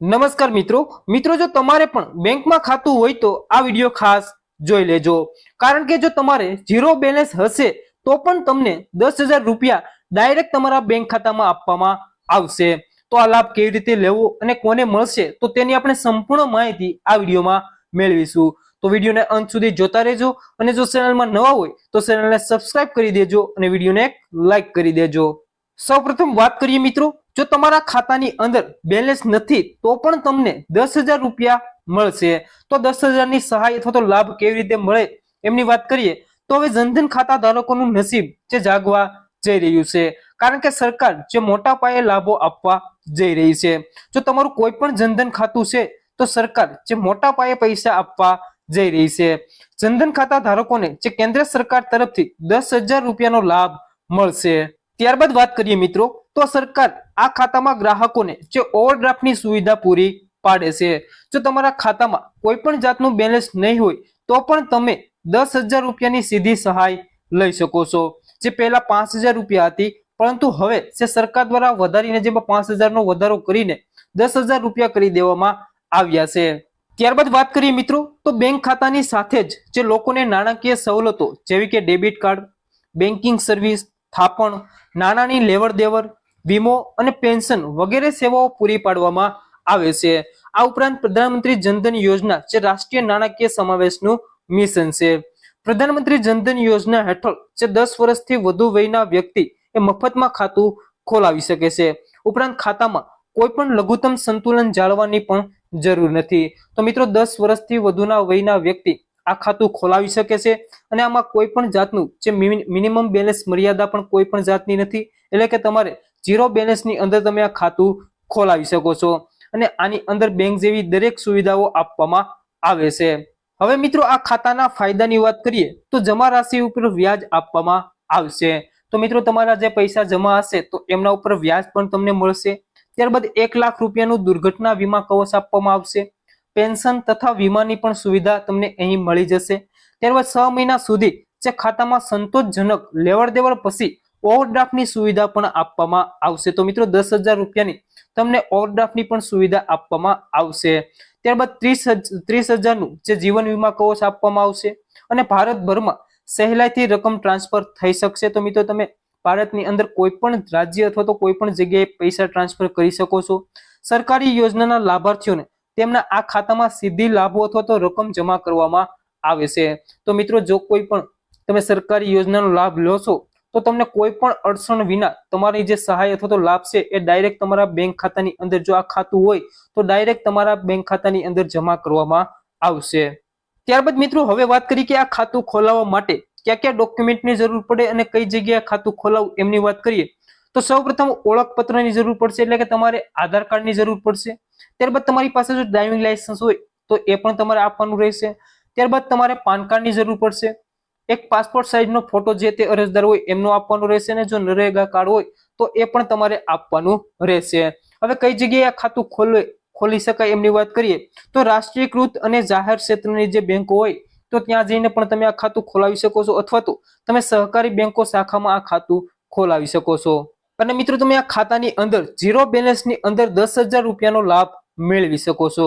નમસ્કાર મિત્રો જો તમારે પણ બેંકમાં ખાતું હોય તો આ વિડિયો ખાસ જોઈ લેજો, કારણ કે જો તમારે ઝીરો બેલેન્સ હશે તો પણ તમને 10,000 રૂપિયા ડાયરેક્ટ તમારા બેંક ખાતામાં આપવામાં આવશે। તો આ લાભ કેવી રીતે લેવો અને કોને મળશે તો તેની આપણે સંપૂર્ણ માહિતી આ વિડીયોમાં મેળવીશું। તો વિડીયોને અંત સુધી જોતા રહેજો અને જો ચેનલમાં નવા હોય તો ચેનલને સબસ્ક્રાઇબ કરી દેજો અને વિડીયોને એક લાઈક કરી દેજો। સૌપ્રથમ વાત કરીએ મિત્રો, જો તમારા ખાતાની અંદર બેલેન્સ નથી તો પણ તમને 10,000 રૂપિયા મળશે। તો 10,000 ની સહાય અથવા તો લાભ કેવી રીતે મળે એમની વાત કરીએ તો હવે જનધન ખાતા ધારકોનું નસીબ જે જાગવા જઈ રહ્યું છે, કારણ કે સરકાર જે મોટા પાયે લાભો આપવા જઈ રહી છે। જો તમારું કોઈ પણ જનધન ખાતું છે તો સરકાર જે મોટા પાયે પૈસા આપવા જઈ રહી છે। જનધન ખાતા ધારકોને જે કેન્દ્ર સરકાર તરફથી 10,000 રૂપિયાનો લાભ મળશે। ત્યારબાદ વાત કરીએ મિત્રો, તો સરકાર આ ખાતામાં ગ્રાહકોને જે ઓવરડ્રાફ્ટની સુવિધા પૂરી પાડે છે। જો તમારા ખાતામાં કોઈ પણ જાતનું બેલેન્સ નહીં હોય તો પણ તમે 10,000 રૂપિયાની સીધી સહાય લઈ શકો છો। જે પહેલા 5,000 રૂપિયા હતી, પરંતુ હવે જે સરકાર દ્વારા વધારીને જેમાં 5,000 નો વધારો કરીને 10,000 રૂપિયા કરી દેવામાં આવ્યા છે। ત્યારબાદ વાત કરીએ મિત્રો, તો બેંક ખાતાની સાથે જ જે લોકોને નાણાકીય સવલતો જેવી કે ડેબિટ કાર્ડ, બેન્કિંગ સર્વિસ, થાપણ, નાણાંની લેવડ દેવડ, વીમો અને પેન્શન વગેરે સેવાઓ પૂરી પાડવામાં આવે છે। આ ઉપરાંત પ્રધાનમંત્રી જનધન યોજના જે રાષ્ટ્રીય નાણાકીય સમાવેશનું મિશન છે। પ્રધાનમંત્રી જનધન યોજના હેઠળ જે 10 વર્ષથી વધુ વયના વ્યક્તિ એ મફતમાં ખાતું ખોલાવી શકે છે। ઉપરાંત ખાતામાં કોઈ પણ લઘુત્તમ સંતુલન જાળવવાની પણ જરૂર નથી। તો મિત્રો 10 વર્ષથી વધુના વયના વ્યક્તિ આ ખાતું ખોલાવી શકે છે અને આમાં કોઈ પણ જાતનું જે મિનિમમ બેલેન્સ મર્યાદા પણ કોઈ પણ જાતની નથી, એટલે કે તમારે ઝીરો બેલેન્સની અંદર તમે આ ખાતું ખોલાવી શકો છો અને આની અંદર બેંક જેવી દરેક સુવિધાઓ આપવામાં આવે છે। હવે મિત્રો આ ખાતાના ફાયદાની વાત કરીએ તો જમા રાશિ ઉપર વ્યાજ આપવામાં આવશે। તો મિત્રો તમારા જે પૈસા જમા હશે તો એમના ઉપર વ્યાજ પણ તમને મળશે। ત્યારબાદ 1 લાખ રૂપિયાનું દુર્ઘટના વીમા કવચ આપવામાં આવશે। પેન્શન તથા વીમાની પણ સુવિધા તમને અહીં મળી જશે। ત્યારબાદ 6 મહિના સુધી જે ખાતામાં સંતોષજનક લેવડ દેવડ પછી ઓવરડ્રાફ્ટની સુવિધા પણ આપવામાં આવશે। તો મિત્રો 10,000 રૂપિયાની તમને ઓવરડ્રાફ્ટની પણ સુવિધા આપવામાં આવશે। ત્યારબાદ 30,000 નું જે જીવન વીમા કવચ આપવામાં આવશે અને ભારતભરમાં સહેલાઈથી રકમ ટ્રાન્સફર થઈ શકશે। તો મિત્રો તમે ભારતની અંદર કોઈ પણ રાજ્ય અથવા તો કોઈ પણ જગ્યાએ પૈસા ટ્રાન્સફર કરી શકો છો। સરકારી યોજનાના લાભાર્થીઓને તેમના આ ખાતામાં સીધી લાભો અથવા તો રકમ જમા કરવામાં આવે છે। તો મિત્રો જો કોઈ પણ તમે સરકારી યોજનાનો લાભ લો છો તો તમને કોઈ પણ અડચણ વિના તમારી જે સહાય અથવા તો લાભ છે એ ડાયરેક્ટ તમારા બેંક ખાતાની અંદર, જો આ ખાતું હોય તો ડાયરેક્ટ તમારા બેંક ખાતાની અંદર જમા કરવામાં આવશે। ત્યારબાદ મિત્રો હવે વાત કરીએ કે આ ખાતું ખોલાવવા માટે કયા કયા ડોક્યુમેન્ટની જરૂર પડે અને કઈ જગ્યાએ ખાતું ખોલાવવું એમની વાત કરીએ તો સૌપ્રથમ ઓળખપત્રની જરૂર પડશે, એટલે કે તમારે આધાર કાર્ડની જરૂર પડશે। ત્યારબાદ તમારી પાસે જો ડ્રાઇવિંગ લાયસન્સ હોય તો એ પણ તમારે આપવાનું રહેશે। ત્યારબાદ તમારે પાન કાર્ડની જરૂર પડશે। એક પાસપોર્ટ સાઇઝનો ફોટો જે તે અરજદાર હોય એમનો આપવાનો રહેશે અને જો નરેગા કાર્ડ હોય તો એ પણ તમારે આપવાનું રહેશે। હવે કઈ જગ્યાએ આ ખાતું ખોલી શકાય એમની વાત કરીએ તો રાષ્ટ્રીયકૃત અને જાહેર ક્ષેત્રની જે બેંકો હોય તો ત્યાં જઈને પણ તમે આ ખાતું ખોલાવી શકો છો, અથવા તો તમે સહકારી બેંકો શાખામાં આ ખાતું ખોલાવી શકો છો। અને મિત્રો તમે આ ખાતાની અંદર ઝીરો બેલેન્સની અંદર 10,000 રૂપિયાનો લાભ મેળવી શકો છો।